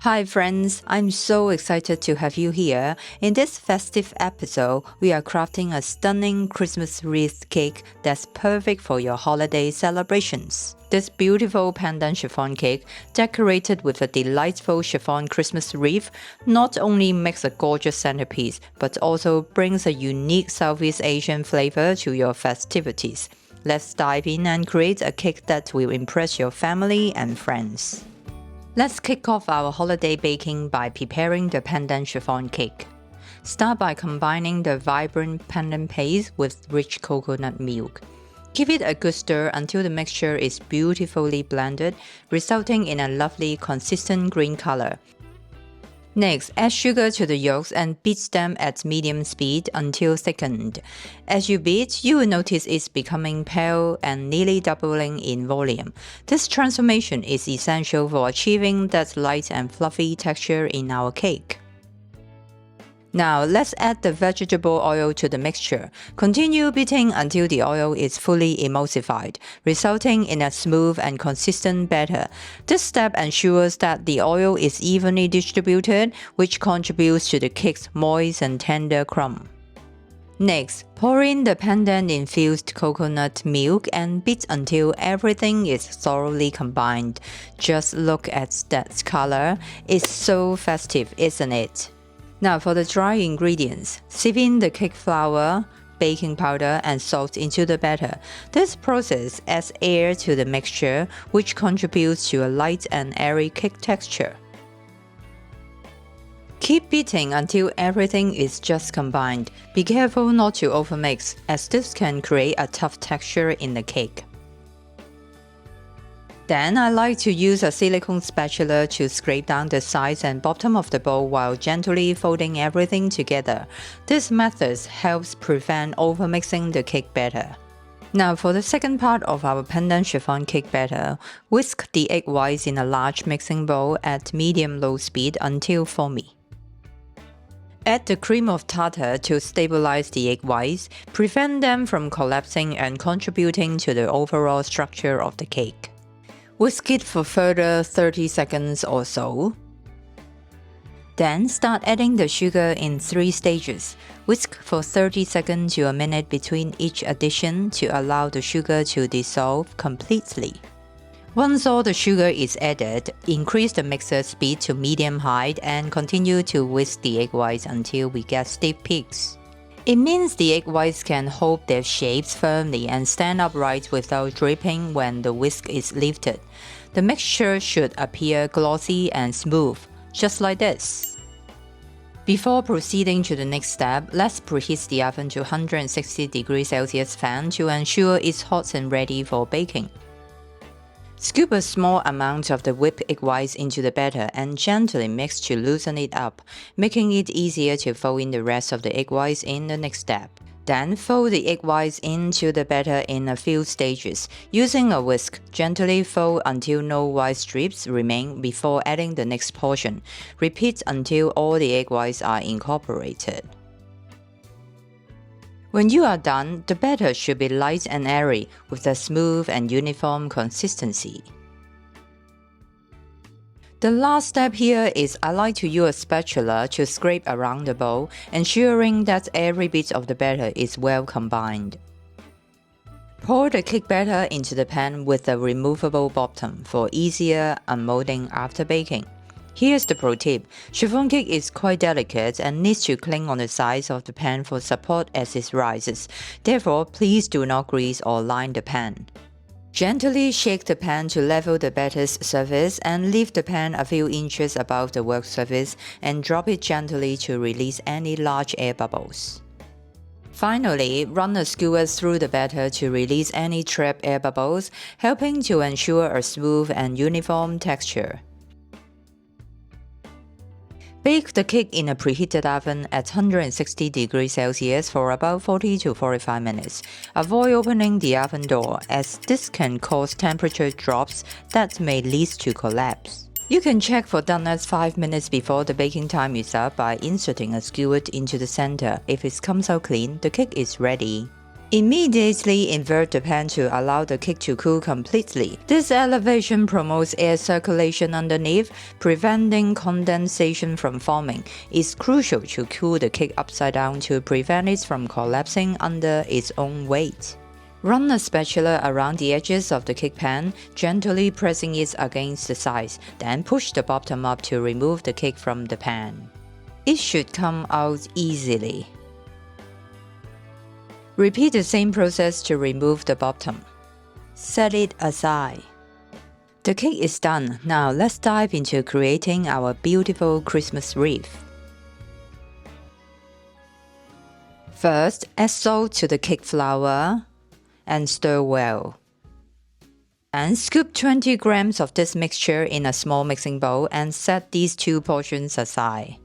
Hi friends, I'm so excited to have you here. In this festive episode, we are crafting a stunning Christmas wreath cake that's perfect for your holiday celebrations. This beautiful pandan chiffon cake, decorated with a delightful chiffon Christmas wreath, not only makes a gorgeous centerpiece, but also brings a unique Southeast Asian flavor to your festivities. Let's dive in and create a cake that will impress your family and friends. Let's kick off our holiday baking by preparing the pandan chiffon cake. Start by combining the vibrant pandan paste with rich coconut milk. Give it a good stir until the mixture is beautifully blended, resulting in a lovely consistent green color. Next, add sugar to the yolks and beat them at medium speed until thickened. As you beat, you will notice it's becoming pale and nearly doubling in volume. This transformation is essential for achieving that light and fluffy texture in our cake. Now, let's add the vegetable oil to the mixture. Continue beating until the oil is fully emulsified, resulting in a smooth and consistent batter. This step ensures that the oil is evenly distributed, which contributes to the cake's moist and tender crumb. Next, pour in the pandan-infused coconut milk and beat until everything is thoroughly combined. Just look at that color. It's so festive, isn't it? Now for the dry ingredients, sieve in the cake flour, baking powder, and salt into the batter. This process adds air to the mixture, which contributes to a light and airy cake texture. Keep beating until everything is just combined. Be careful not to overmix, as this can create a tough texture in the cake. Then I like to use a silicone spatula to scrape down the sides and bottom of the bowl while gently folding everything together. This method helps prevent overmixing the cake batter. Now for the second part of our pandan chiffon cake batter, whisk the egg whites in a large mixing bowl at medium-low speed until foamy. Add the cream of tartar to stabilize the egg whites, prevent them from collapsing and contributing to the overall structure of the cake. Whisk it for further 30 seconds or so. Then start adding the sugar in 3 stages. Whisk for 30 seconds to a minute between each addition to allow the sugar to dissolve completely. Once all the sugar is added, increase the mixer speed to medium-high and continue to whisk the egg whites until we get stiff peaks. It means the egg whites can hold their shapes firmly and stand upright without dripping when the whisk is lifted. The mixture should appear glossy and smooth, just like this. Before proceeding to the next step, let's preheat the oven to 160 degrees Celsius fan to ensure it's hot and ready for baking. Scoop a small amount of the whipped egg whites into the batter and gently mix to loosen it up, making it easier to fold in the rest of the egg whites in the next step. Then fold the egg whites into the batter in a few stages. Using a whisk, gently fold until no white strips remain before adding the next portion. Repeat until all the egg whites are incorporated. When you are done, the batter should be light and airy with a smooth and uniform consistency. The last step here is I like to use a spatula to scrape around the bowl, ensuring that every bit of the batter is well combined. Pour the cake batter into the pan with a removable bottom for easier unmolding after baking. Here's the pro tip. Chiffon cake is quite delicate and needs to cling on the sides of the pan for support as it rises. Therefore, please do not grease or line the pan. Gently shake the pan to level the batter's surface and lift the pan a few inches above the work surface and drop it gently to release any large air bubbles. Finally, run a skewer through the batter to release any trapped air bubbles, helping to ensure a smooth and uniform texture. Bake the cake in a preheated oven at 160 degrees Celsius for about 40 to 45 minutes. Avoid opening the oven door, as this can cause temperature drops that may lead to collapse. You can check for doneness 5 minutes before the baking time is up by inserting a skewer into the center. If it comes out clean, the cake is ready. Immediately invert the pan to allow the cake to cool completely. This elevation promotes air circulation underneath, preventing condensation from forming. It's crucial to cool the cake upside down to prevent it from collapsing under its own weight. Run a spatula around the edges of the cake pan, gently pressing it against the sides, then push the bottom up to remove the cake from the pan. It should come out easily. Repeat the same process to remove the bottom. Set it aside. The cake is done. Now let's dive into creating our beautiful Christmas wreath. First, add salt to the cake flour and stir well. And scoop 20 grams of this mixture in a small mixing bowl and set these two portions aside.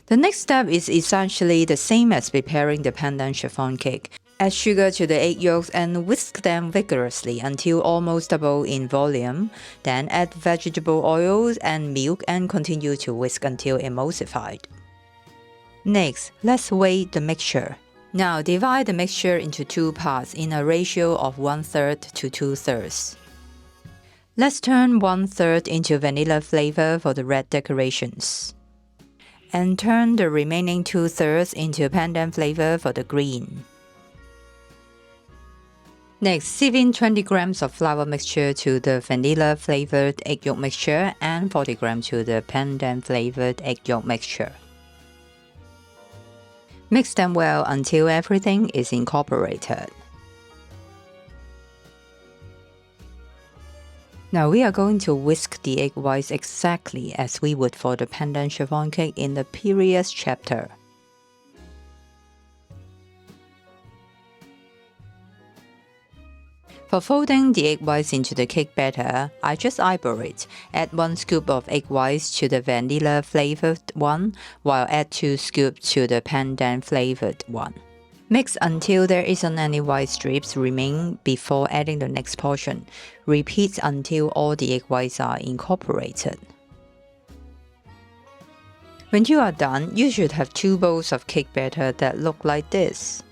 The next step is essentially the same as preparing the pandan chiffon cake. Add sugar to the egg yolks and whisk them vigorously until almost double in volume. Then add vegetable oils and milk and continue to whisk until emulsified. Next, let's weigh the mixture. Now divide the mixture into two parts in a ratio of 1/3 to 2/3. Let's turn 1/3 into vanilla flavor for the red decorations. And turn the remaining 2/3 into pandan flavor for the green. Next, sieve in 20 grams of flour mixture to the vanilla flavored egg yolk mixture and 40 grams to the pandan flavored egg yolk mixture. Mix them well until everything is incorporated. Now we are going to whisk the egg whites exactly as we would for the pandan chiffon cake in the previous chapter. For folding the egg whites into the cake batter, I just eyeball it. Add 1 scoop of egg whites to the vanilla flavored one, while add 2 scoops to the pandan flavored one. Mix until there isn't any white strips remain before adding the next portion. Repeat until all the egg whites are incorporated. When you are done, you should have 2 bowls of cake batter that look like this.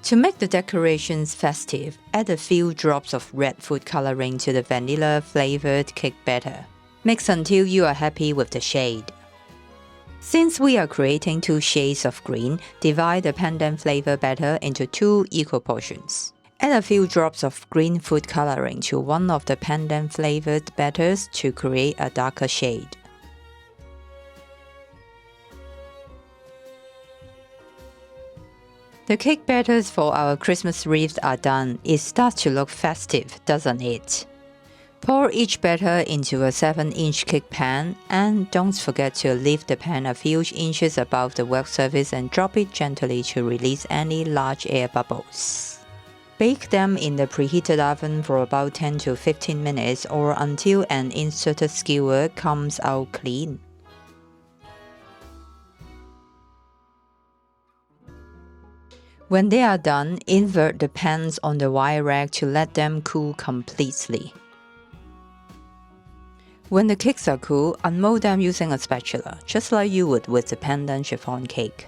To make the decorations festive, add a few drops of red food coloring to the vanilla flavored cake batter. Mix until you are happy with the shade. Since we are creating 2 shades of green, divide the pandan flavor batter into 2 equal portions. Add a few drops of green food coloring to one of the pandan flavored batters to create a darker shade. The cake batters for our Christmas wreath are done. It starts to look festive, doesn't it? Pour each batter into a 7-inch cake pan and don't forget to lift the pan a few inches above the work surface and drop it gently to release any large air bubbles. Bake them in the preheated oven for about 10 to 15 minutes or until an inserted skewer comes out clean. When they are done, invert the pans on the wire rack to let them cool completely. When the cakes are cool, unmold them using a spatula, just like you would with the pandan chiffon cake.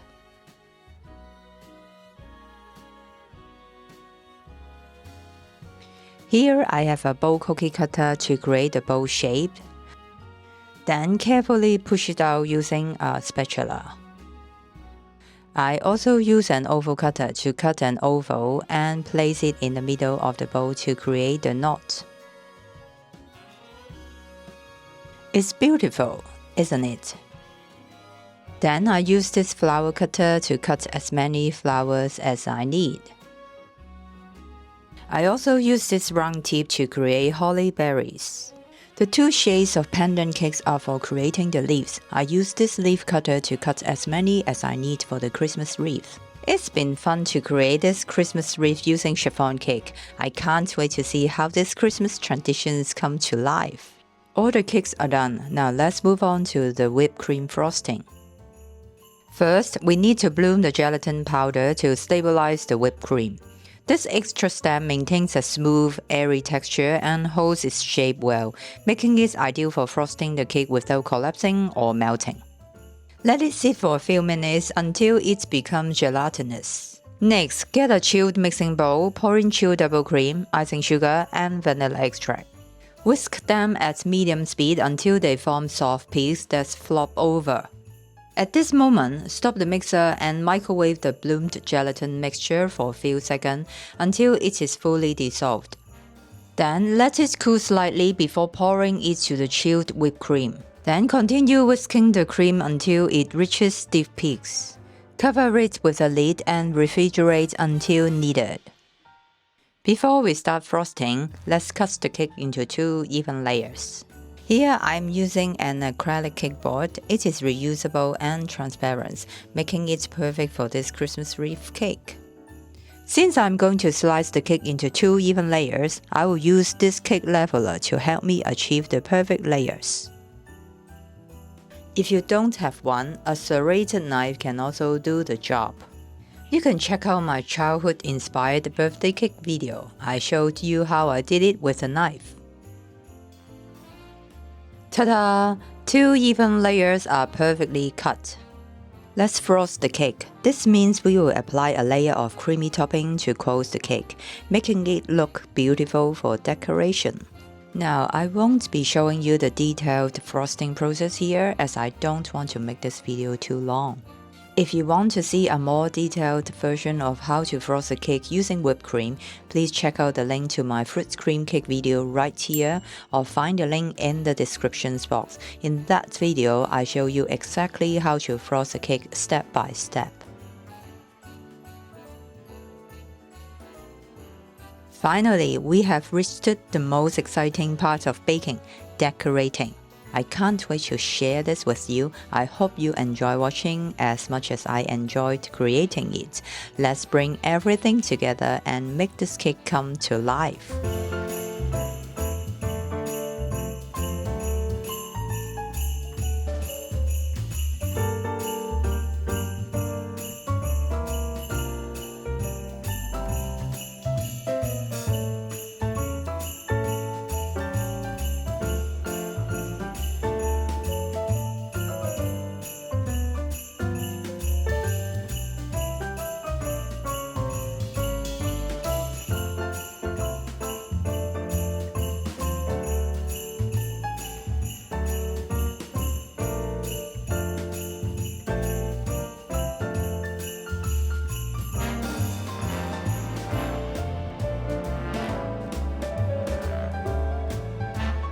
Here I have a bowl cookie cutter to create the bowl shape. Then carefully push it out using a spatula. I also use an oval cutter to cut an oval and place it in the middle of the bowl to create the knot. It's beautiful, isn't it? Then I use this flower cutter to cut as many flowers as I need. I also use this round tip to create holly berries. The 2 shades of pandan cakes are for creating the leaves. I use this leaf cutter to cut as many as I need for the Christmas wreath. It's been fun to create this Christmas wreath using chiffon cake. I can't wait to see how these Christmas traditions come to life. All the cakes are done. Now let's move on to the whipped cream frosting. First, we need to bloom the gelatin powder to stabilize the whipped cream. This extra step maintains a smooth, airy texture and holds its shape well, making it ideal for frosting the cake without collapsing or melting. Let it sit for a few minutes until it becomes gelatinous. Next, get a chilled mixing bowl, pour in chilled double cream, icing sugar, and vanilla extract. Whisk them at medium speed until they form soft peaks that flop over. At this moment, stop the mixer and microwave the bloomed gelatin mixture for a few seconds until it is fully dissolved. Then let it cool slightly before pouring it to the chilled whipped cream. Then continue whisking the cream until it reaches stiff peaks. Cover it with a lid and refrigerate until needed. Before we start frosting, let's cut the cake into 2 even layers. Here I'm using an acrylic cake board. It is reusable and transparent, making it perfect for this Christmas wreath cake. Since I'm going to slice the cake into 2 even layers, I will use this cake leveler to help me achieve the perfect layers. If you don't have one, a serrated knife can also do the job. You can check out my childhood-inspired birthday cake video. I showed you how I did it with a knife. Ta-da! 2 even layers are perfectly cut. Let's frost the cake. This means we will apply a layer of creamy topping to close the cake, making it look beautiful for decoration. Now, I won't be showing you the detailed frosting process here as I don't want to make this video too long. If you want to see a more detailed version of how to frost a cake using whipped cream, please check out the link to my fruit cream cake video right here or find the link in the description box. In that video, I show you exactly how to frost a cake step by step. Finally, we have reached the most exciting part of baking, decorating. I can't wait to share this with you. I hope you enjoy watching as much as I enjoyed creating it. Let's bring everything together and make this cake come to life.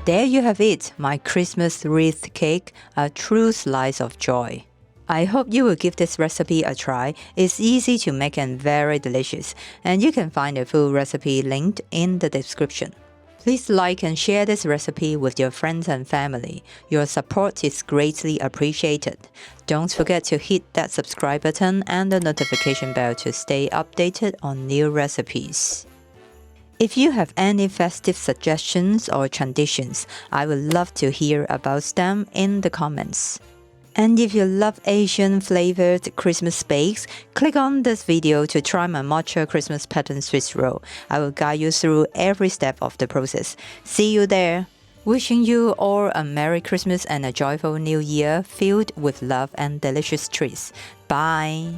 There you have it, my Christmas wreath cake, a true slice of joy. I hope you will give this recipe a try. It's easy to make and very delicious, and you can find the full recipe linked in the description. Please like and share this recipe with your friends and family. Your support is greatly appreciated. Don't forget to hit that subscribe button and the notification bell to stay updated on new recipes. If you have any festive suggestions or traditions, I would love to hear about them in the comments. And if you love Asian flavored Christmas bakes, click on this video to try my matcha Christmas pattern Swiss roll. I will guide you through every step of the process. See you there! Wishing you all a Merry Christmas and a joyful New Year filled with love and delicious treats. Bye!